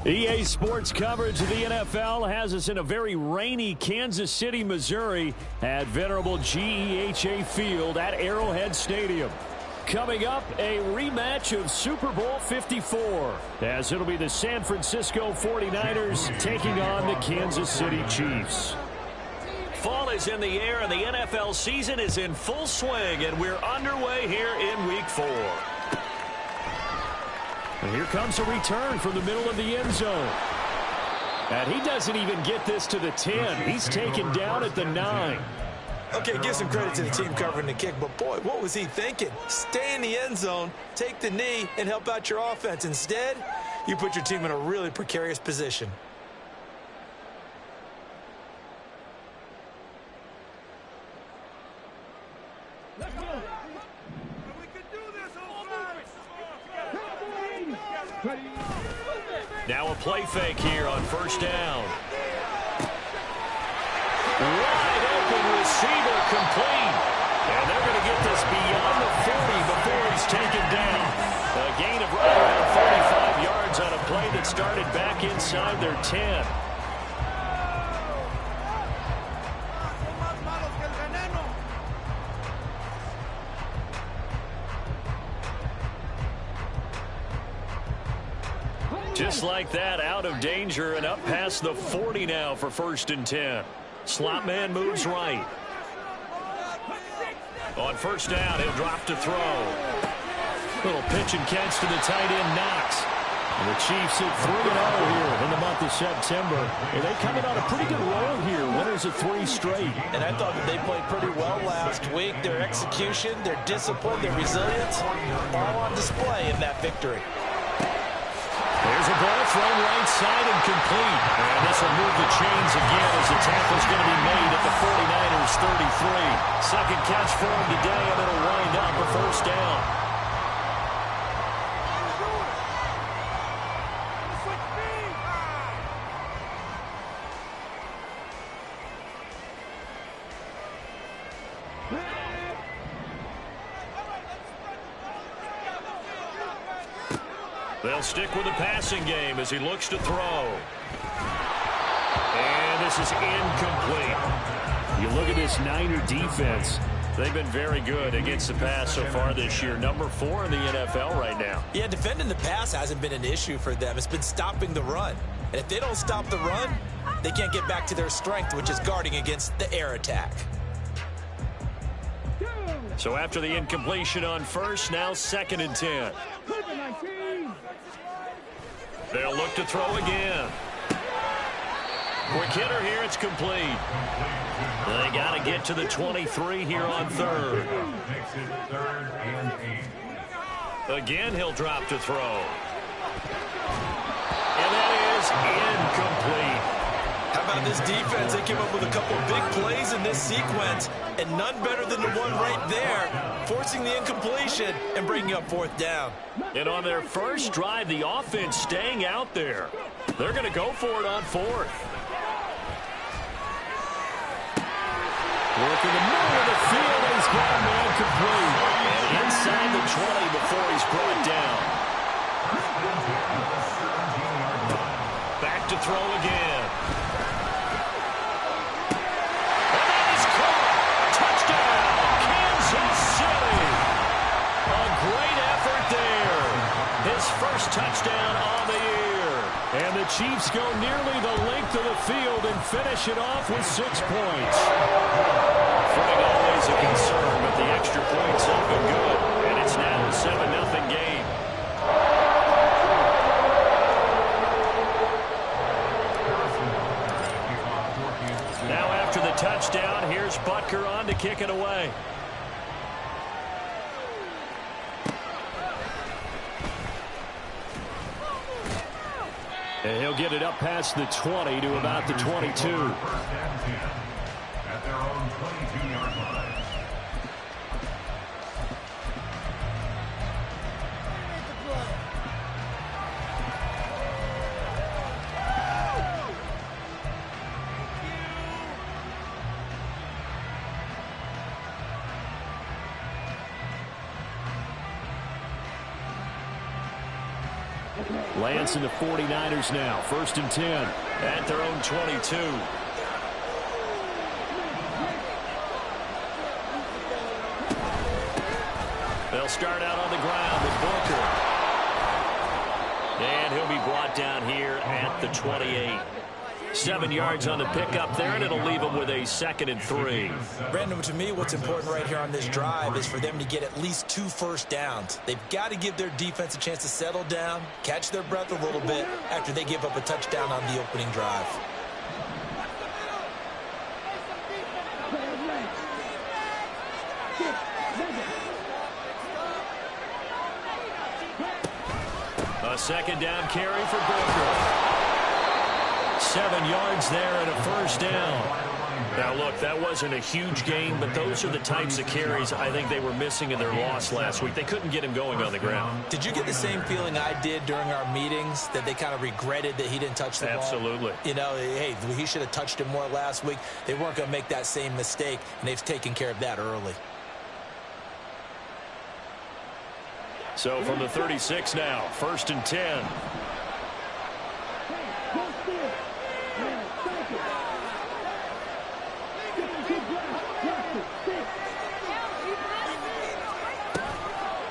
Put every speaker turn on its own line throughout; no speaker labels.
EA Sports coverage of the NFL has us in a very rainy Kansas City, Missouri at venerable GEHA Field at Arrowhead Stadium. Coming up, a rematch of Super Bowl 54, as it'll be the San Francisco 49ers taking on the Kansas City Chiefs.
Fall is in the air, and the NFL season is in full swing, and we're underway here in Week 4.
And here comes a return from the middle of the end zone. And he doesn't even get this to the 10. He's taken down at the 9.
Okay, give some credit to the team covering the kick, but boy, what was he thinking? Stay in the end zone, take the knee, and help out your offense. Instead, you put your team in a really precarious position.
Now a play fake here on first down. Wide open receiver complete. And they're going to get this beyond the 40 before he's taken down. A gain of right around 35 yards on a play that started back inside their 10. Just like that, out of danger and up past the 40 now for 1st and 10. Slot man moves right. On first down, he'll drop to throw. Little pitch and catch to the tight end, Knox. And the Chiefs at 3-0 here in the month of September. And they coming on a pretty good roll here. Winners of 3 straight.
And I thought that they played pretty well last week. Their execution, their discipline, their resilience, all on display in that victory.
There's a ball thrown right side and complete. And this will move the chains again as the tackle's going to be made at the 49ers 33. Second catch for him today, and it'll wind up a first down. They'll stick with the passing game as he looks to throw. And this is incomplete. You look at this Niner defense. They've been very good against the pass so far this year. Number 4 in the NFL right now.
Yeah, defending the pass hasn't been an issue for them. It's been stopping the run. And if they don't stop the run, they can't get back to their strength, which is guarding against the air attack.
So after the incompletion on first, now 2nd and 10. They'll look to throw again. Quick hitter here, it's complete. They got to get to the 23 here on 3rd. Again, he'll drop to throw. And that is incomplete.
How about this defense? They came up with a couple big plays in this sequence, and none better than the one right there, forcing the incompletion and bringing up 4th down.
And on their first drive, the offense staying out there. They're going to go for it on 4th. Work in the middle of the field, and he's got a man complete. And inside the 20 before he's brought down. Back to throw again. And that is caught. Touchdown, Kansas City. A great effort there. His first touchdown on the year. And the Chiefs go nearly the length of the field and finish it off with 6 points. Footing always a concern, but the extra points have been good. And it's now a 7-0 game. Now after the touchdown, here's Butker on to kick it away. And he'll get it up past the 20 to about the 22.
At their own 22-yard line.
Lance and the 49ers now. 1st and 10.
At their own 22. They'll start out on the ground with Booker. And he'll be brought down here at the 28. 7 yards on the pickup there, and it'll leave them with a 2nd and 3.
Brandon, to me, what's important right here on this drive is for them to get at least 2 first downs. They've got to give their defense a chance to settle down, catch their breath a little bit after they give up a touchdown on the opening drive.
A 2nd down carry for Booker. 7 yards there and a 1st down. Now, look, that wasn't a huge gain, but those are the types of carries I think they were missing in their loss last week. They couldn't get him going on the ground.
Did you get the same feeling I did during our meetings, that they kind of regretted that he didn't touch the ball?
Absolutely.
You know, hey, he should have touched it more last week. They weren't going to make that same mistake, and they've taken care of that early.
So from the 36 now, 1st and 10.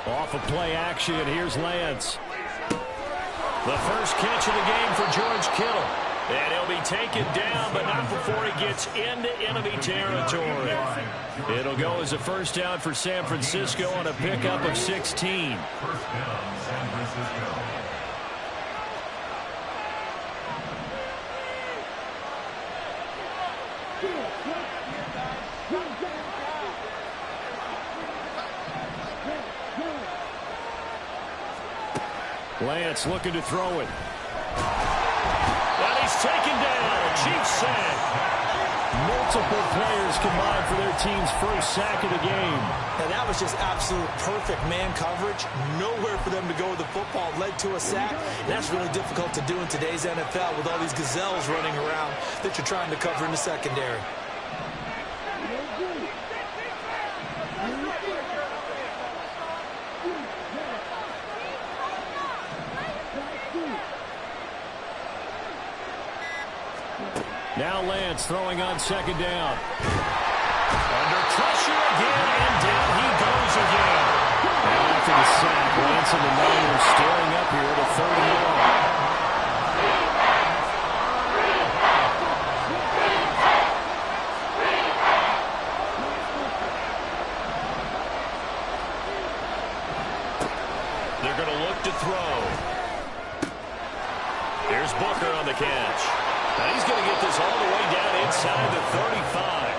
Off of play action, here's Lance. The first catch of the game for George Kittle. And he'll be taken down, but not before he gets into enemy territory. It'll go as a 1st down for San Francisco on a pickup of 16.
1st down, San Francisco.
Lance looking to throw it.
And he's taken down. Chiefs sack.
Multiple players combined for their team's first sack of the game.
And that was just absolute perfect man coverage. Nowhere for them to go with the football. Led to a sack. And that's really difficult to do in today's NFL with all these gazelles running around that you're trying to cover in the secondary.
Now Lance throwing on 2nd down.
Under pressure again, and down he goes again.
And after the sack, Lance and the Niners staring up here at a 3rd and long.
They're going to look to throw. Here's Booker on the catch. Now he's going to get this all the way down inside the 35.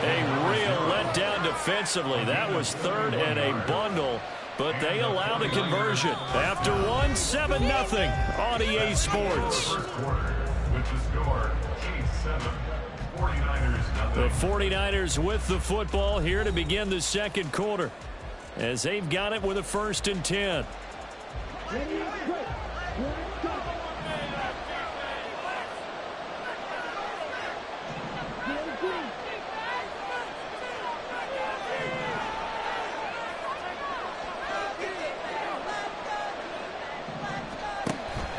A real letdown defensively. That was 3rd and a bundle, but they allow the conversion. After one, 7-0 on EA Sports.
With the score, Chiefs 7, 49ers 0.
The 49ers with the football here to begin the 2nd quarter, as they've got it with a 1st and 10.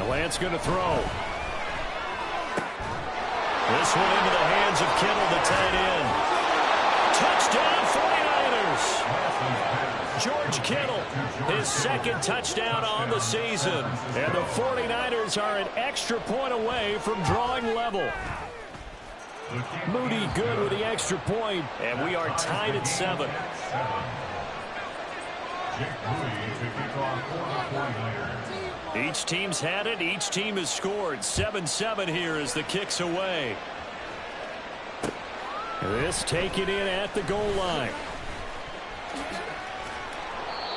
Lance going to throw.
This one into the hands of Kittle, the tight end. Touchdown 49ers. George Kittle, his 2nd touchdown on the season. And the 49ers are an extra point away from drawing level. Moody good with the extra point, and we are tied at 7. Each team's had it. Each team has scored. 7-7 here as the kick's away.
This taken in at the goal line.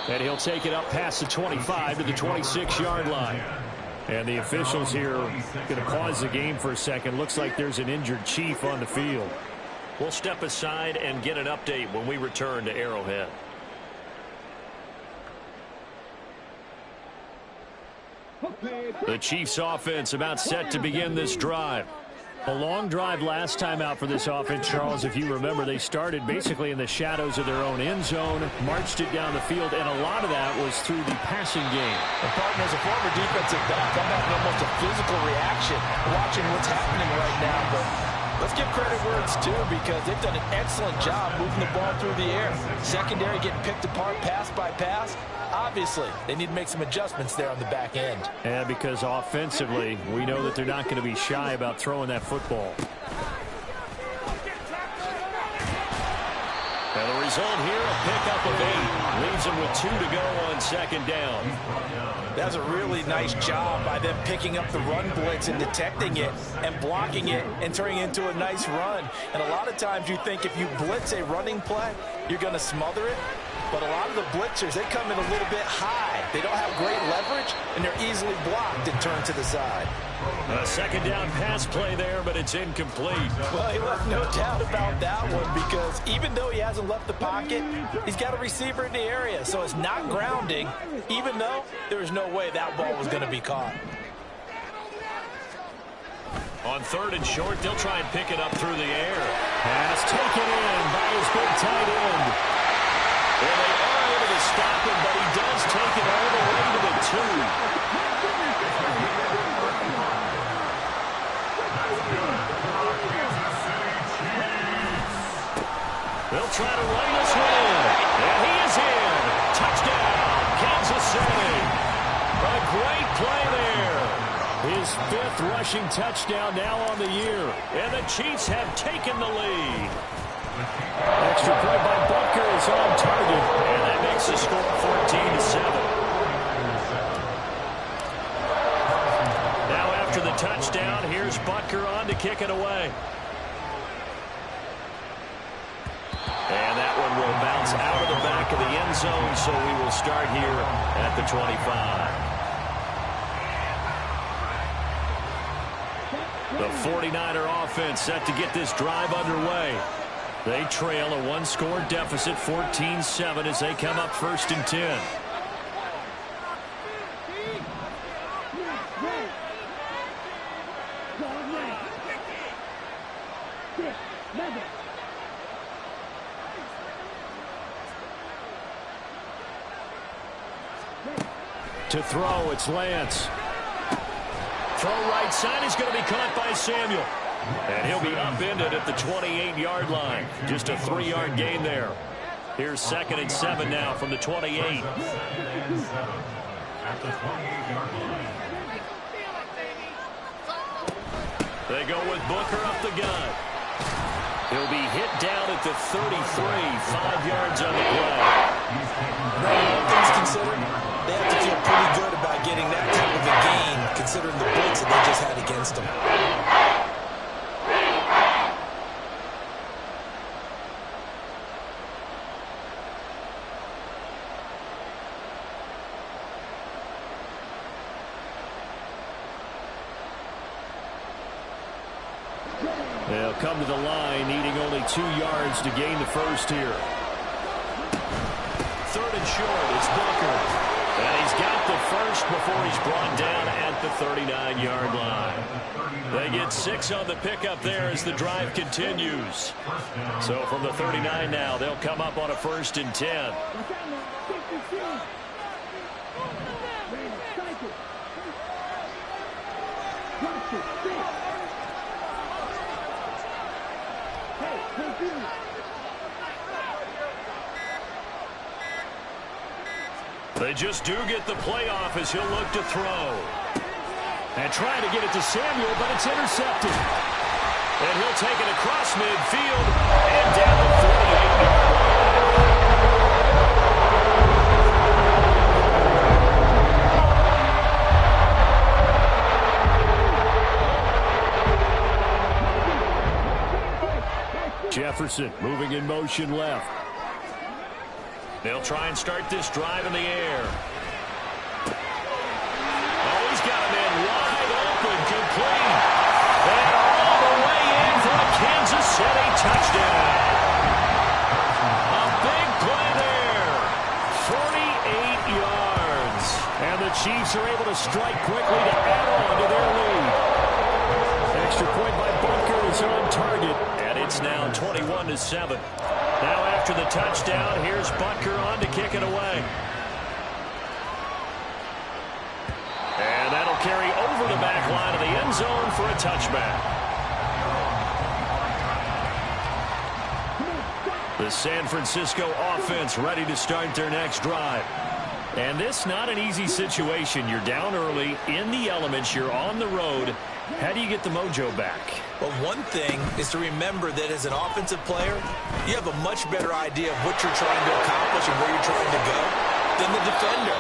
And he'll take it up past the 25 to the 26-yard line. And the officials here going to pause the game for a second. Looks like there's an injured Chief on the field.
We'll step aside and get an update when we return to Arrowhead. The Chiefs offense about set to begin this drive. A long drive last time out for this offense, Charles. If you remember, they started basically in the shadows of their own end zone, marched it down the field, and a lot of that was through the passing game.
And partner, as a former defensive back, I'm having almost a physical reaction watching what's happening right now. But let's give credit where it's due, because they've done an excellent job moving the ball through the air. Secondary getting picked apart pass by pass. Obviously, they need to make some adjustments there on the back end.
Yeah, because offensively, we know that they're not going to be shy about throwing that football.
And the result here, a pickup of 8. Leaves them with 2 to go on second down.
That's a really nice job by them picking up the run blitz and detecting it and blocking it and turning it into a nice run. And a lot of times you think if you blitz a running play, you're going to smother it. But a lot of the blitzers, they come in a little bit high. They don't have great leverage, and they're easily blocked and turned to the side.
A second down pass play there, but it's incomplete.
Well, he left no doubt about that one, because even though he hasn't left the pocket, he's got a receiver in the area. So it's not grounding, even though there was no way that ball was going to be caught.
On 3rd and short, they'll try and pick it up through the air.
Pass taken in by his big tight end.
Well, they are able to stop him, but he does take it all the way to the 2. They'll try to rein this one in. And he is in. Touchdown, Kansas City. A great play there.
His 5th rushing touchdown now on the year.
And the Chiefs have taken the lead.
Extra point by Butker is on target.
And that makes the score 14-7. Now after the touchdown, here's Butker on to kick it away. And that one will bounce out of the back of the end zone, so we will start here at the 25. The 49er offense set to get this drive underway. They trail a 1-score deficit, 14-7, as they come up 1st and 10.
To throw, it's Lance.
Throw right side is going to be caught by Samuel. And he'll be upended at the 28-yard line. Just a 3-yard gain there. Here's 2nd and 7 now from the 28.
At the 28-yard line.
They go with Booker up the gun. He'll be hit down at the 33, 5 yards on the play.
All things considered, they have to feel pretty good about getting that type of a gain, considering the blitz that they just had against them.
They'll come to the line, needing only 2 yards to gain the first here.
3rd and short, it's Booker. And he's got the first before he's brought down at the 39-yard line. They get 6 on the pickup there as the drive continues. So from the 39 now, they'll come up on a 1st and 10. They just do get the playoff as he'll look to throw.
And trying to get it to Samuel, but it's intercepted.
And he'll take it across midfield and down the 48-yard
line. Jefferson moving in motion left.
They'll try and start this drive in the air. Oh, he's got a man wide open, complete. And all the way in for a Kansas City touchdown. A big play there. 48 yards.
And the Chiefs are able to strike quickly to add on to their lead. Extra point by Butker. is on target, and it's now 21-7. Now after the touchdown, here's Butker on to kick it away. And that'll carry over the back line of the end zone for a touchback. The San Francisco offense ready to start their next drive. And this not an easy situation. You're down early, in the elements, you're on the road. How do you get the mojo back?
Well, one thing is to remember that as an offensive player, you have a much better idea of what you're trying to accomplish and where you're trying to go than the defender.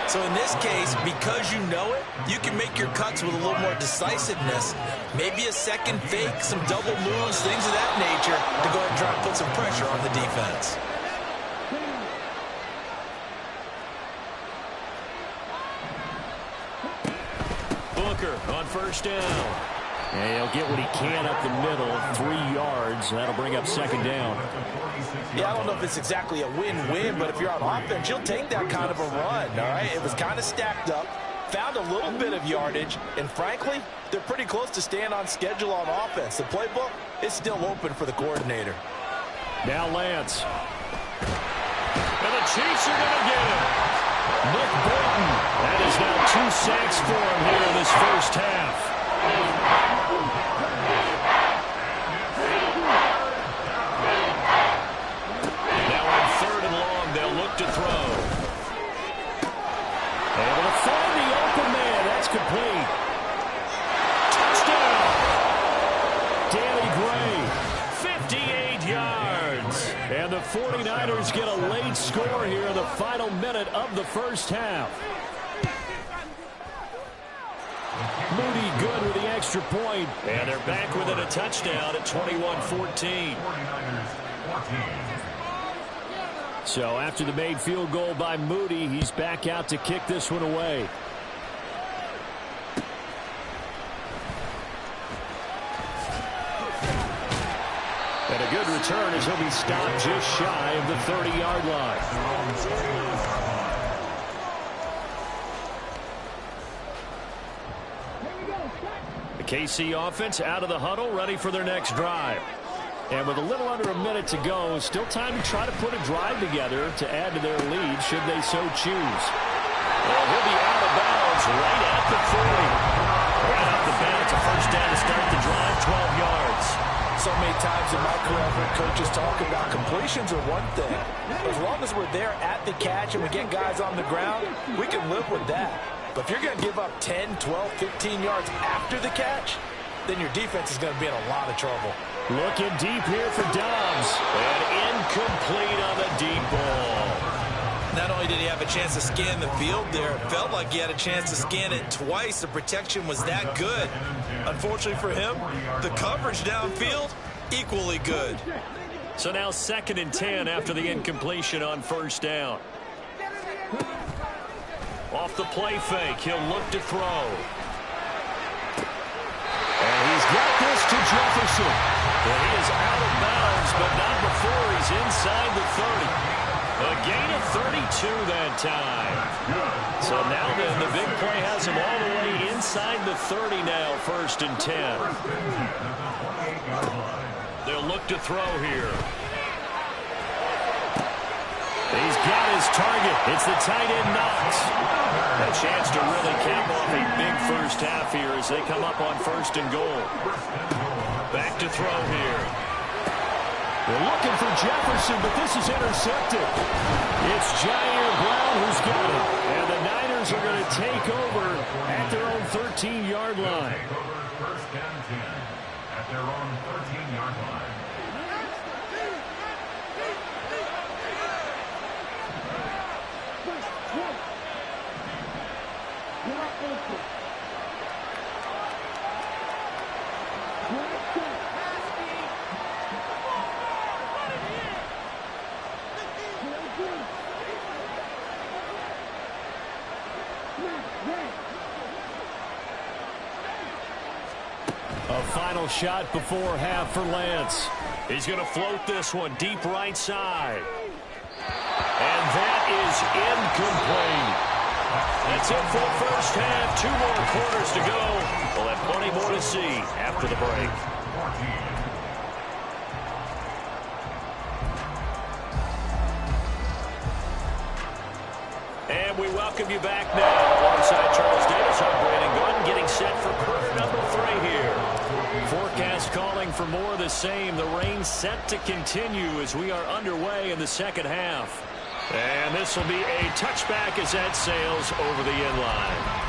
So in this case, because you know it, you can make your cuts with a little more decisiveness. Maybe a second fake, some double moves, things of that nature to go ahead and try and put some pressure on the defense.
Booker on first down. And he'll get what he can up the middle, 3 yards. That'll bring up second down.
Yeah, I don't know if it's exactly a win-win, but if you're on offense, you'll take that kind of a run, all right? It was kind of stacked up, found a little bit of yardage, and frankly, they're pretty close to staying on schedule on offense. The playbook is still open for the coordinator.
Now Lance. And the Chiefs are going to get him. Nick Bolton. That is now 2 sacks for him here in this first half. Now on 3rd and long, they'll look to throw. Able to find the open man. That's complete. Touchdown. Danny Gray, 58 yards. And the 49ers get a late score here in the final minute of the first half. Moody good with the extra point. And they're back within a touchdown at 21-14. So after the made field goal by Moody, he's back out to kick this one away. And a good return as he'll be stopped just shy of the 30-yard line. The KC offense out of the huddle, ready for their next drive. And with a little under a minute to go, still time to try to put a drive together to add to their lead should they so choose. Well, he'll be out of bounds right at the 40. Right off the bat, it's a first down to start the drive, 12 yards.
So many times in my career, I've heard coaches talk about completions are one thing. As long as we're there at the catch and we get guys on the ground, we can live with that. But if you're going to give up 10, 12, 15 yards after the catch, then your defense is going to be in a lot of trouble.
Looking deep here for Dobbs. And incomplete on the deep ball.
Not only did he have a chance to scan the field there, it felt like he had a chance to scan it twice. The protection was that good. Unfortunately for him, the coverage downfield, equally good.
So now 2nd and 10 after the incompletion on first down. Off the play fake, he'll look to throw. And he's got this to Jefferson. Well, he is out of bounds, but not before he's inside the 30. A gain of 32 that time. So now then, the big play has him all the way inside the 30 now, 1st and 10. They'll look to throw here. He's got his target. It's the tight end Knox. A chance to really cap off a big first half here as they come up on 1st and goal. Back to throw here. They're looking for Jefferson, but this is intercepted. It's Jair Brown who's got it. And the Niners are going to take over at their own 13-yard line.
First and 10 at their own 13-yard line.
A final shot before half for Lance. He's going to float this one deep right side. And that is incomplete. That's it for the first half. 2 more quarters to go. We'll have plenty more to see after the break. And we welcome you back now alongside Charles Davis. I'm Brandon Gunn, getting set for quarter number 3 here. Forecast calling for more of the same. The rain set to continue as we are underway in the second half. And this will be a touchback as that sails over the end line.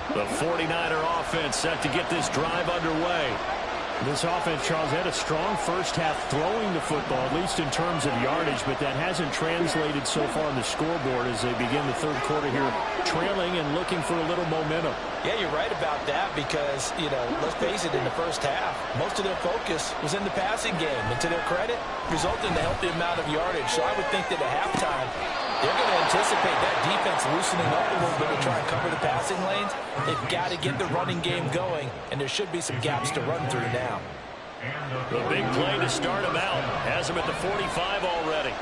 The 49er offense set to get this drive underway.
This offense, Charles, had a strong first half throwing the football, at least in terms of yardage, but that hasn't translated so far on the scoreboard as they begin the third quarter here, trailing and looking for a little momentum.
Yeah, you're right about that because, let's face it, in the first half, most of their focus was in the passing game. And to their credit, resulted in a healthy amount of yardage. So I would think that at halftime, they're going to anticipate that defense loosening up a little bit to try and cover the passing lanes. They've got to get the running game going, and there should be some gaps to run through now.
The big play to start him out. Has him at the 45 already.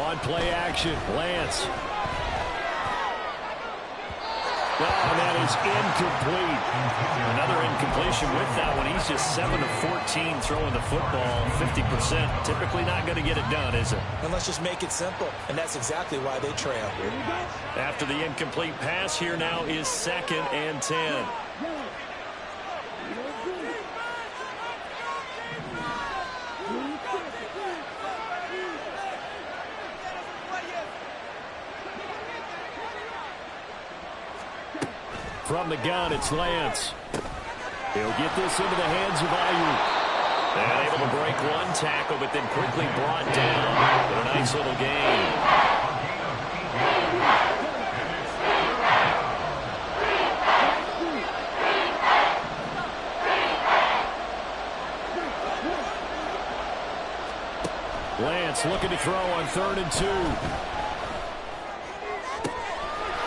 On play action, Lance. Oh, that is incomplete. Another incompletion with that one. He's just 7 of 14 throwing the football, 50%. Typically not going to get it done, is it?
And let's just make it simple, and that's exactly why they trail.
After the incomplete pass, here now is 2nd and 10. From the gun, it's Lance. He'll get this into the hands of Ayuk. And able to break one tackle, but then quickly brought down with a nice little gain. Lance looking to throw on 3rd and 2.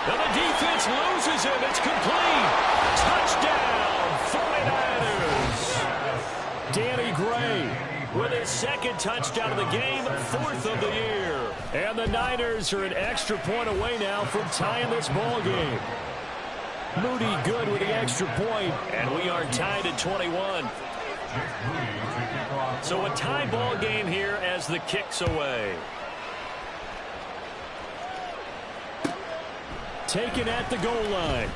And the defense loses him. It's complete. Touchdown, 49ers. Danny Gray with his 2nd touchdown of the game, 4th of the year. And the Niners are an extra point away now from tying this ball game. Moody good with the extra point, and we are tied at 21. So a tie ball game here as the kick's away. Taken at the goal line.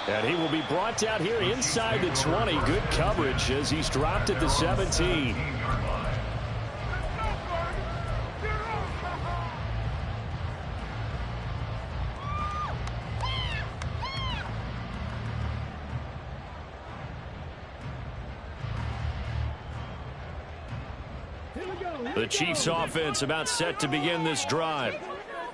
And he will be brought down here inside the 20. Good coverage as he's dropped at the 17. The Chiefs offense about set to begin this drive.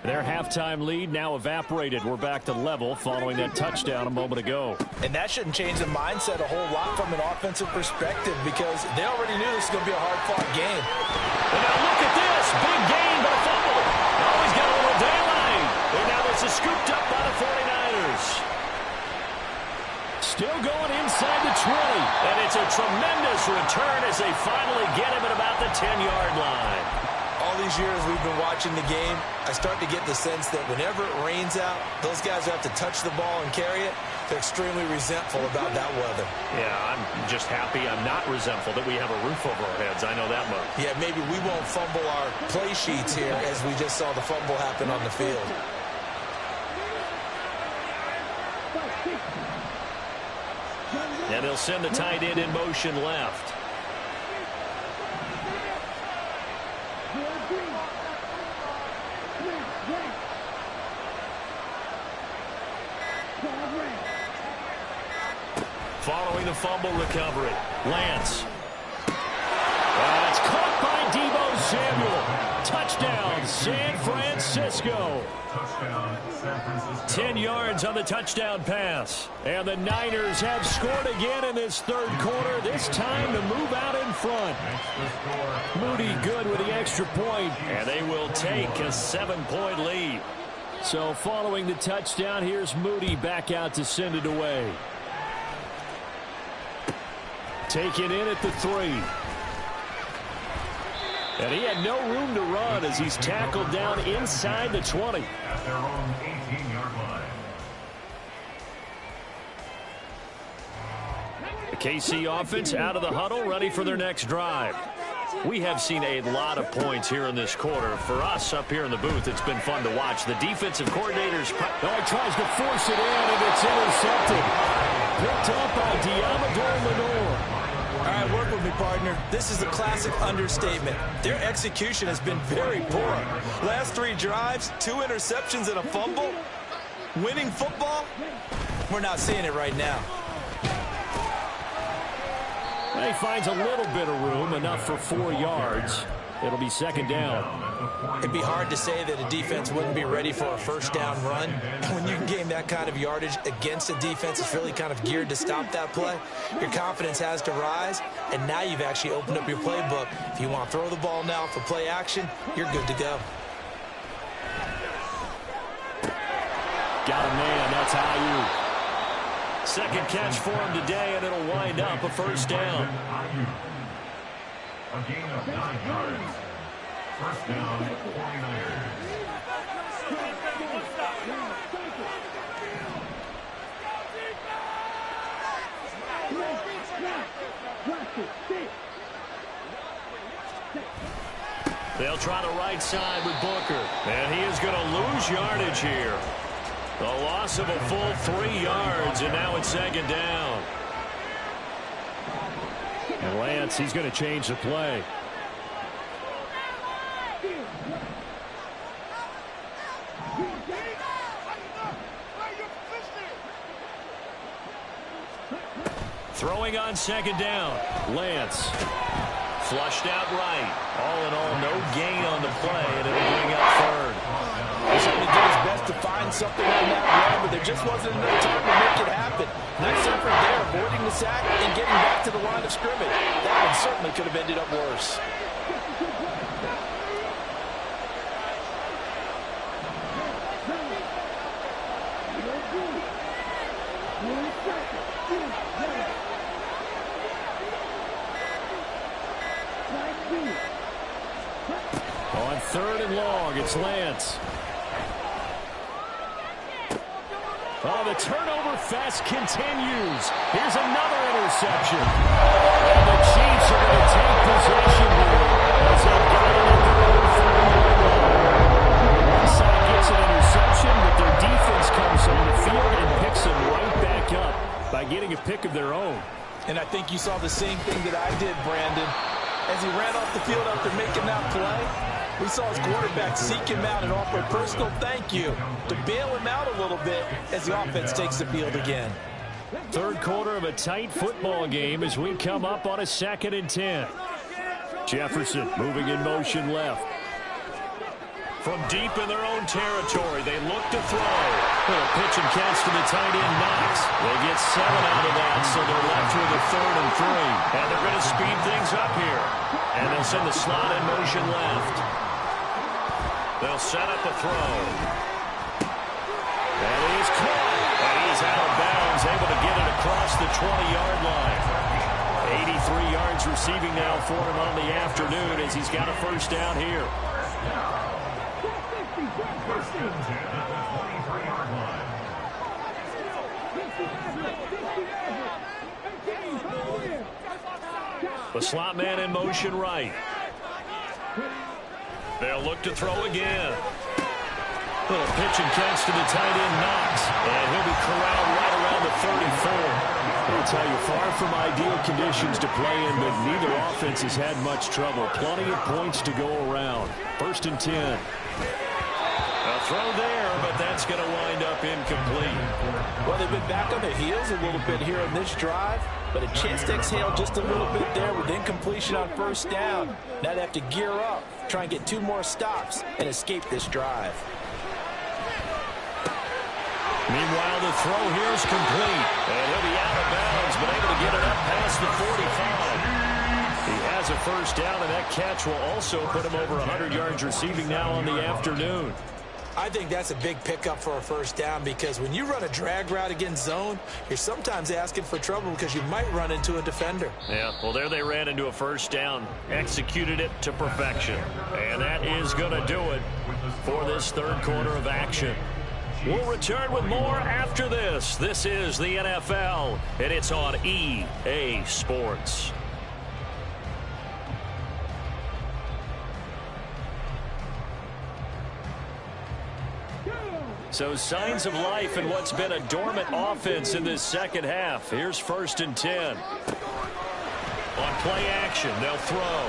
Their halftime lead now evaporated. We're back to level following that touchdown a moment ago.
And that shouldn't change the mindset a whole lot from an offensive perspective because they already knew this was going to be a hard-fought game.
And now look at this. Big gain, but a fumble. Oh, he's got a little daylight. And now this is scooped up by the 49ers. Still going inside the 20. And it's a tremendous return as they finally get him at about the 10-yard line.
All these years we've been watching the game, I start to get the sense that whenever it rains out, those guys who have to touch the ball and carry it, they're extremely resentful about that weather.
Yeah, I'm just happy I'm not resentful that we have a roof over our heads. I know that much.
Yeah, maybe we won't fumble our play sheets here as we just saw the fumble happen on the field.
And they'll send the tight end in motion left. Following the fumble recovery, Lance. It's caught by Deebo Samuel. Touchdown, San Francisco.
Touchdown, San Francisco.
10 yards on the touchdown pass. And the Niners have scored again in this third quarter, this time to move out in front. Moody good with the extra point, and they will take a 7-point lead. So following the touchdown, here's Moody back out to send it away. Taken in at the 3. And he had no room to run as he's tackled down inside the 20.
At their own 18-yard line.
The KC offense out of the huddle, ready for their next drive. We have seen a lot of points here in this quarter. For us up here in the booth, it's been fun to watch. The defensive coordinator's... Oh, he tries to force it in, and it's intercepted. Picked up by Diamador Lenore.
All right, work with me, partner. This is a classic understatement. Their execution has been very poor. Last 3 drives, 2 interceptions and a fumble. Winning football? We're not seeing it right now.
He finds a little bit of room, enough for 4 yards. It'll be second down.
It'd be hard to say that a defense wouldn't be ready for a first down run. When you can gain that kind of yardage against a defense that's really kind of geared to stop that play, your confidence has to rise, and now you've actually opened up your playbook. If you want to throw the ball now for play action, you're good to go.
Got a man, that's Ayuk. Second catch for him today, and it'll wind up a first down.
A gain of 9 yards. First down, 49ers.
They'll try the right side with Booker, and he is going to lose yardage here. The loss of a full 3 yards, and now it's second down. And Lance, he's going to change the play. Throwing on second down. Lance. Flushed out right. All in all, no gain on the play, and it'll bring up third.
He certainly did his best to find something on that run, but there just wasn't enough time to make it happen. Nice effort there, avoiding the sack and getting back to the line of scrimmage. That one certainly could have ended up worse.
On third and long, it's Lance. Oh, the turnover fest continues. Here's another interception. And the Chiefs are going to take possession here as they've got it at their own 40-yard line. One side gets an interception, but their defense comes on the field and picks them right back up by getting a pick of their own.
And I think you saw the same thing that I did, Brandon. As he ran off the field after making that play, we saw his quarterback seek him out and offer a personal thank you to bail him out a little bit as the offense takes the field again.
Third quarter of a tight football game as we come up on a 2nd and 10. Jefferson moving in motion left. From deep in their own territory, they look to throw. Little pitch and catch to the tight end, Knox. They get 7 out of that, so they're left with a 3rd and 3. And they're going to speed things up here. And they'll send the slot in motion left. They'll set up a throw. And he is caught. And he is out of bounds, able to get it across the 20-yard line. 83 yards receiving now for him on the afternoon as he's got a first down here.
First and 10 at the 23-yard line.
The slot man in motion right. They'll look to throw again. Little pitch and catch to the tight end, Knox. And he'll be corralled right around the 34. I'll tell you, far from ideal conditions to play in, but neither offense has had much trouble. Plenty of points to go around. 1st and 10. A throw there, but that's going to wind up incomplete.
Well, they've been back on their heels a little bit here in this drive, but a chance to exhale just a little bit there with incompletion on first down. Now they have to gear up, try and get 2 more stops, and escape this drive.
Meanwhile, the throw here is complete, and he'll be out of bounds, but able to get it up past the 45. He has a first down, and that catch will also put him over 100 yards receiving now on the afternoon.
I think that's a big pickup for a first down because when you run a drag route against zone, you're sometimes asking for trouble because you might run into a defender.
Yeah, well, there they ran into a first down, executed it to perfection. And that is going to do it for this third quarter of action. We'll return with more after this. This is the NFL, and it's on EA Sports. So signs of life in what's been a dormant offense in this second half. Here's 1st and 10. On play action, they'll throw.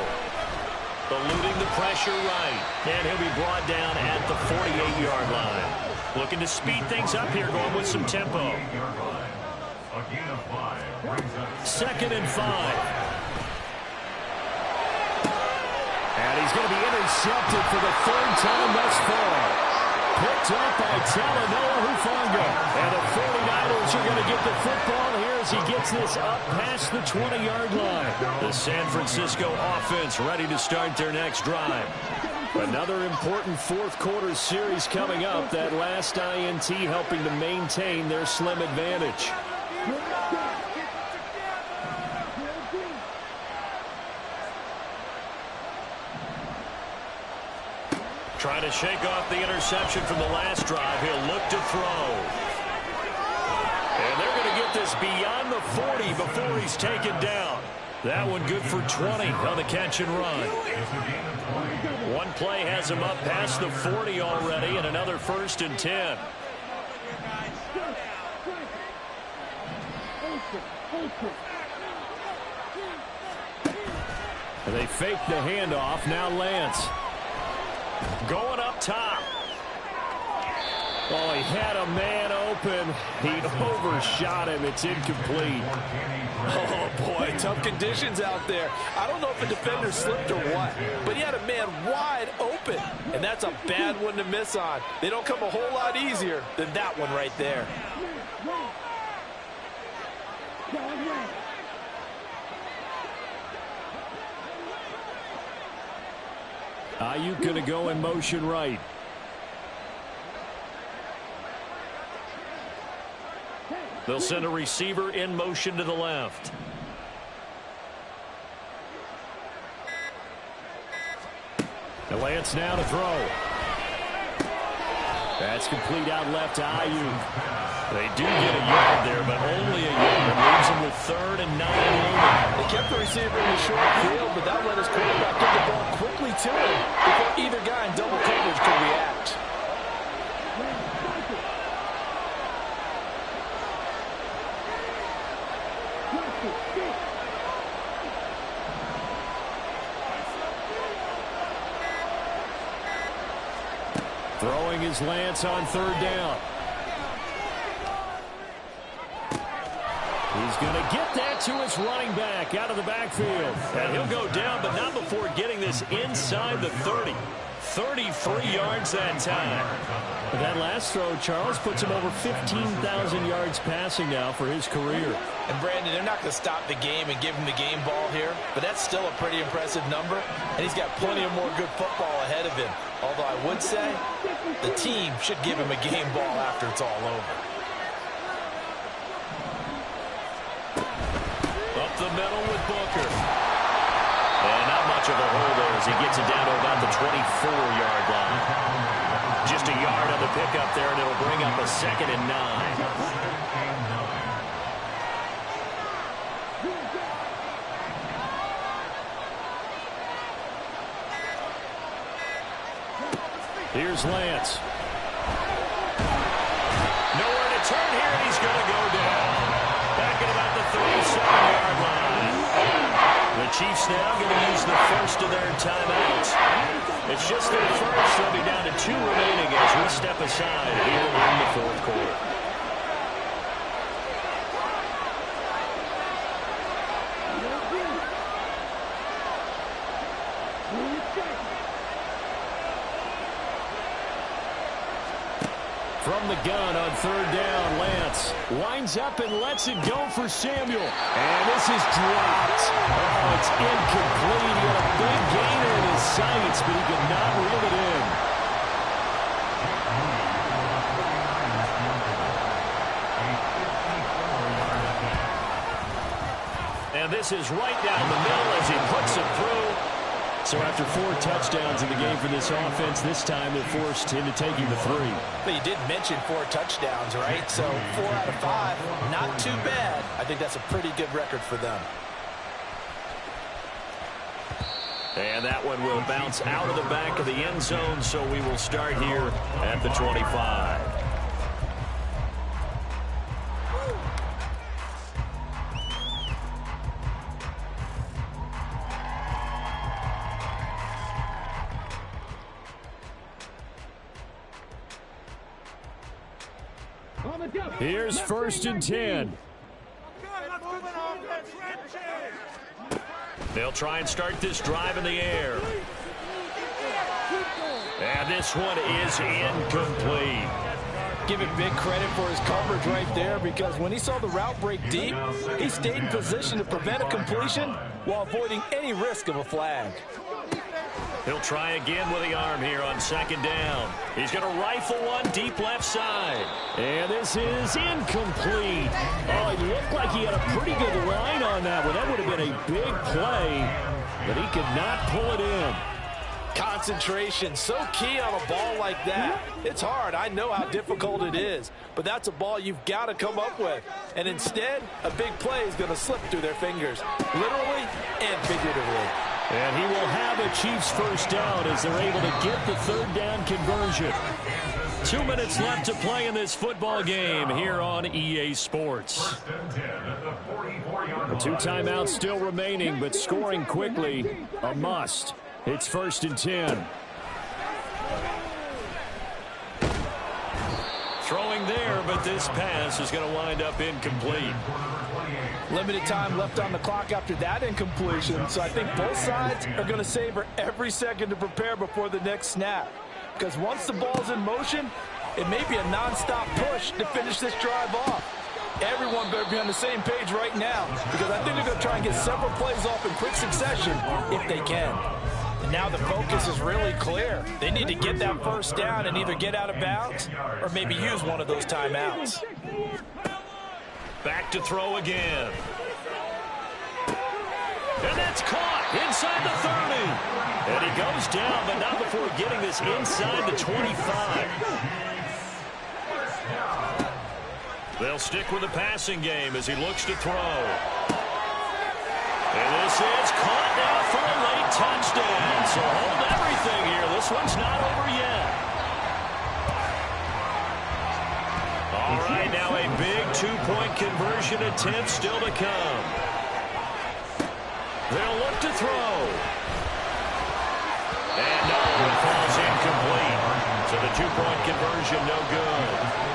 Eluding the pressure right. And he'll be brought down at the 48-yard line. Looking to speed things up here, going with some tempo. 2nd and 5. And he's going to be intercepted for the 3rd time thus far. Picked up by Talanoa Hufanga. And the 49ers are going to get the football here as he gets this up past the 20-yard line. The San Francisco offense ready to start their next drive. Another important fourth quarter series coming up. That last INT helping to maintain their slim advantage. Trying to shake off the interception from the last drive. He'll look to throw. And they're going to get this beyond the 40 before he's taken down. That one good for 20 on the catch and run. One play has him up past the 40 already, and another 1st and 10. And they fake the handoff. Now Lance. Going up top. Oh, he had a man open. He overshot him. It's incomplete.
Oh, boy, tough conditions out there. I don't know if a defender slipped or what, but he had a man wide open, and that's a bad one to miss on. They don't come a whole lot easier than that one right there.
Ayuk going to go in motion right. They'll send a receiver in motion to the left. And Lance now to throw. That's complete out left to Ayuk. They do get a yard there, but only a yard. Leaves him with 3rd and 9 looming.
They kept the receiver in the short field, but that let his quarterback get the ball quickly to him before either guy in double coverage could react.
Throwing his Lance on 3rd down. He's going to get that to his running back out of the backfield. And he'll go down, but not before getting this inside the 30. 33 yards that time. But that last throw, Charles, puts him over 15,000 yards passing now for his career.
And, Brandon, they're not going to stop the game and give him the game ball here, but that's still a pretty impressive number, and he's got plenty of more good football ahead of him. Although I would say the team should give him a game ball after it's all over.
Up the middle with Booker. And not much of a hole there as he gets it down to about the 24-yard line. Just a yard on the pickup there, and it'll bring up a 2nd and 9. Here's Lance. Nowhere to turn here, and he's going to go down. Back at about the 37-yard line. The Chiefs now going to use the first of their timeouts.
It's just their first. They'll be down to 2 remaining as we step aside here in the fourth quarter. From the gun on third down, Lance winds up and lets it go for Samuel. And this is dropped. Oh, it's incomplete. He had a big gainer in his sights, but he could not reel it in. And this is right down the middle as he puts it through. So after 4 touchdowns in the game for this offense, this time they're forced into taking the 3.
But you did mention 4 touchdowns, right? So 4 out of 5, not too bad. I think that's a pretty good record for them.
And that one will bounce out of the back of the end zone, so we will start here at the 25. Here's 1st and 10. They'll try and start this drive in the air. And this one is incomplete.
Give him big credit for his coverage right there, because when he saw the route break deep, he stayed in position to prevent a completion while avoiding any risk of a flag.
He'll try again with the arm here on 2nd down. He's going to rifle one deep left side. And this is incomplete. Oh, it looked like he had a pretty good line on that one. That would have been a big play, but he could not pull it in.
Concentration, so key on a ball like that. It's hard. I know how difficult it is, but that's a ball you've got to come up with. And instead, a big play is going to slip through their fingers, literally and figuratively.
And he will have a Chiefs 1st down as they're able to get the 3rd down conversion. 2 minutes left to play in this football game here on EA Sports. The 2 timeouts still remaining, but scoring quickly, a must. It's 1st and 10. Throwing there, but this pass is going to wind up incomplete.
Limited time left on the clock after that incompletion, so I think both sides are going to savor every second to prepare before the next snap. Because once the ball's in motion, it may be a nonstop push to finish this drive off. Everyone better be on the same page right now, because I think they're going to try and get several plays off in quick succession if they can. And now the focus is really clear. They need to get that 1st down and either get out of bounds or maybe use one of those timeouts.
Back to throw again. And that's caught inside the 30. And he goes down, but not before getting this inside the 25. They'll stick with the passing game as he looks to throw. And this is caught now for a late touchdown. So hold everything here. This one's not over yet. All right, now a big 2-point conversion attempt still to come. They'll look to throw. And no, it falls incomplete. So the 2-point conversion no good.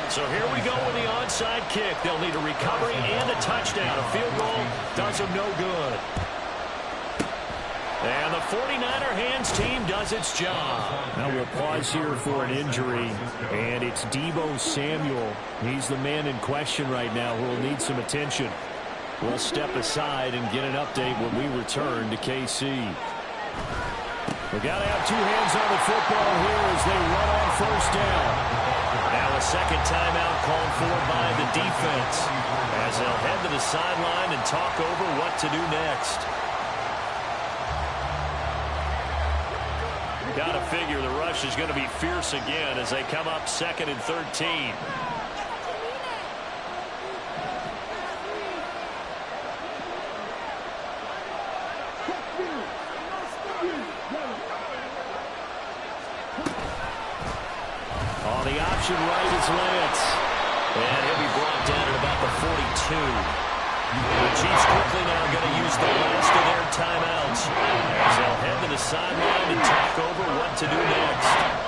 So here we go with the onside kick. They'll need a recovery and a touchdown. A field goal does them no good. And the 49er hands team does its job. Now we'll pause here for an injury, and it's Deebo Samuel. He's the man in question right now who will need some attention. We'll step aside and get an update when we return to KC. We've got to have 2 hands on the football here as they run on 1st down. Now a second timeout called for by the defense as they'll head to the sideline and talk over what to do next. Got to figure the rush is going to be fierce again as they come up 2nd and 13. On the option right is Lance. And he'll be brought down at about the 42.
The Chiefs quickly now going to use the last of their timeouts as they'll head to the sideline and talk over what to do next.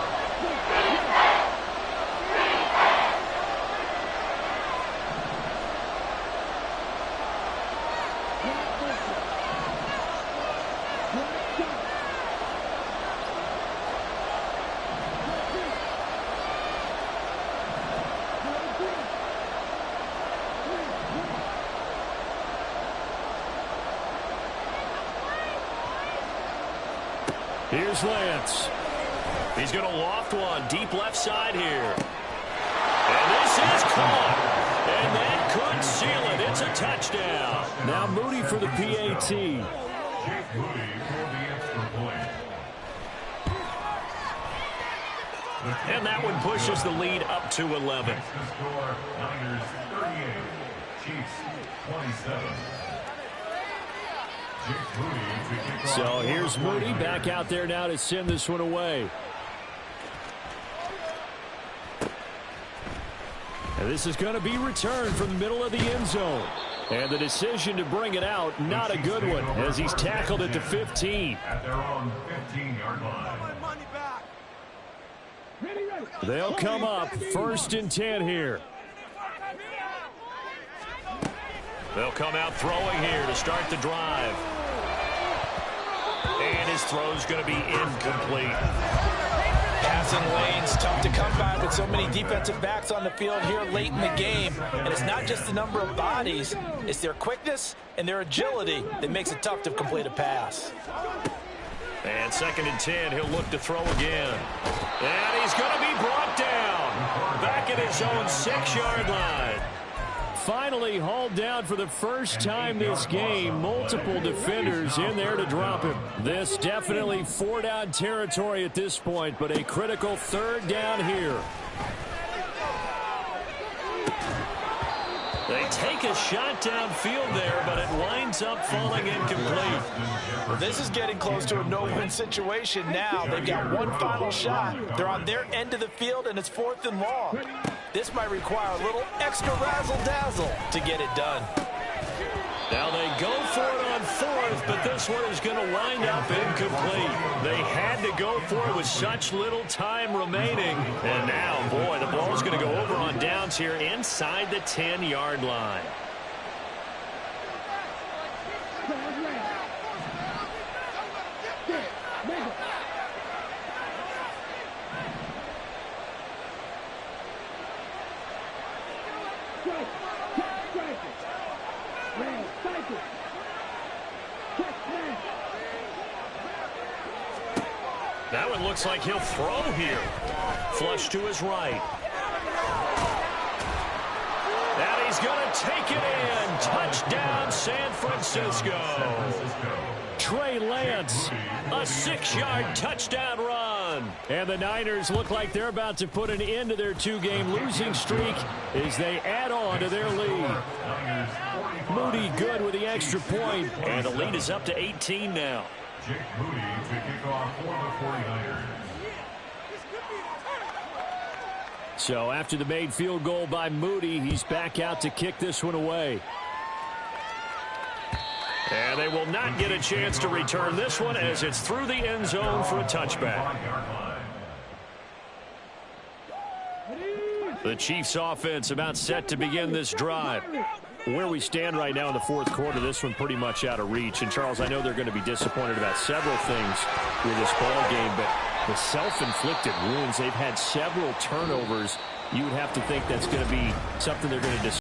Here's Lance. He's going to loft one deep left side here. And this is caught. And that could seal it. It's a touchdown. Now Moody for the PAT.
Jake Moody for the extra point.
And that one pushes the lead up to 11.
Next to score, Niners 38, Chiefs 27.
So here's Moody back out there now to send this one away. And this is going to be returned from the middle of the end zone. And the decision to bring it out, not a good one, as he's tackled at the 15.
At their own 15-yard line.
They'll come up 1st and 10 here. They'll come out throwing here to start the drive. And his throw's going to be incomplete.
Passing lanes, tough to come by with so many defensive backs on the field here late in the game. And it's not just the number of bodies, it's their quickness and their agility that makes it tough to complete a pass.
And 2nd and 10, he'll look to throw again. And he's going to be brought down back at his own 6-yard line. Finally hauled down for the first time this game. Multiple defenders in there to drop him. This definitely 4-down territory at this point, but a critical 3rd down here. They take a shot downfield there, but it winds up falling incomplete.
Well, this is getting close to a no-win situation now. They've got one final shot. They're on their end of the field, and it's 4th and long. This might require a little extra razzle-dazzle to get it done.
Now they go for it on 4th, but this one is going to wind up incomplete. They had to go for it with such little time remaining. And now, boy, the ball's going to go over on downs here inside the 10-yard line. That one looks like he'll throw here. Flush to his right. And he's going to take it in. Touchdown, San Francisco. Trey Lance, a 6-yard touchdown run. And the Niners look like they're about to put an end to their 2-game losing streak as they add on to their lead. Moody good with the extra point, and the lead is up to 18 now.
Jake Moody to kick off for the 49ers.
So after the made field goal by Moody, he's back out to kick this one away. And they will not get a chance to return this one as it's through the end zone for a touchback. The Chiefs offense about set to begin this drive. Where we stand right now in the 4th quarter, this one pretty much out of reach. And, Charles, I know they're going to be disappointed about several things with this ball game, but the self-inflicted wounds, they've had several turnovers. You would have to think that's going to be something they're going to discuss.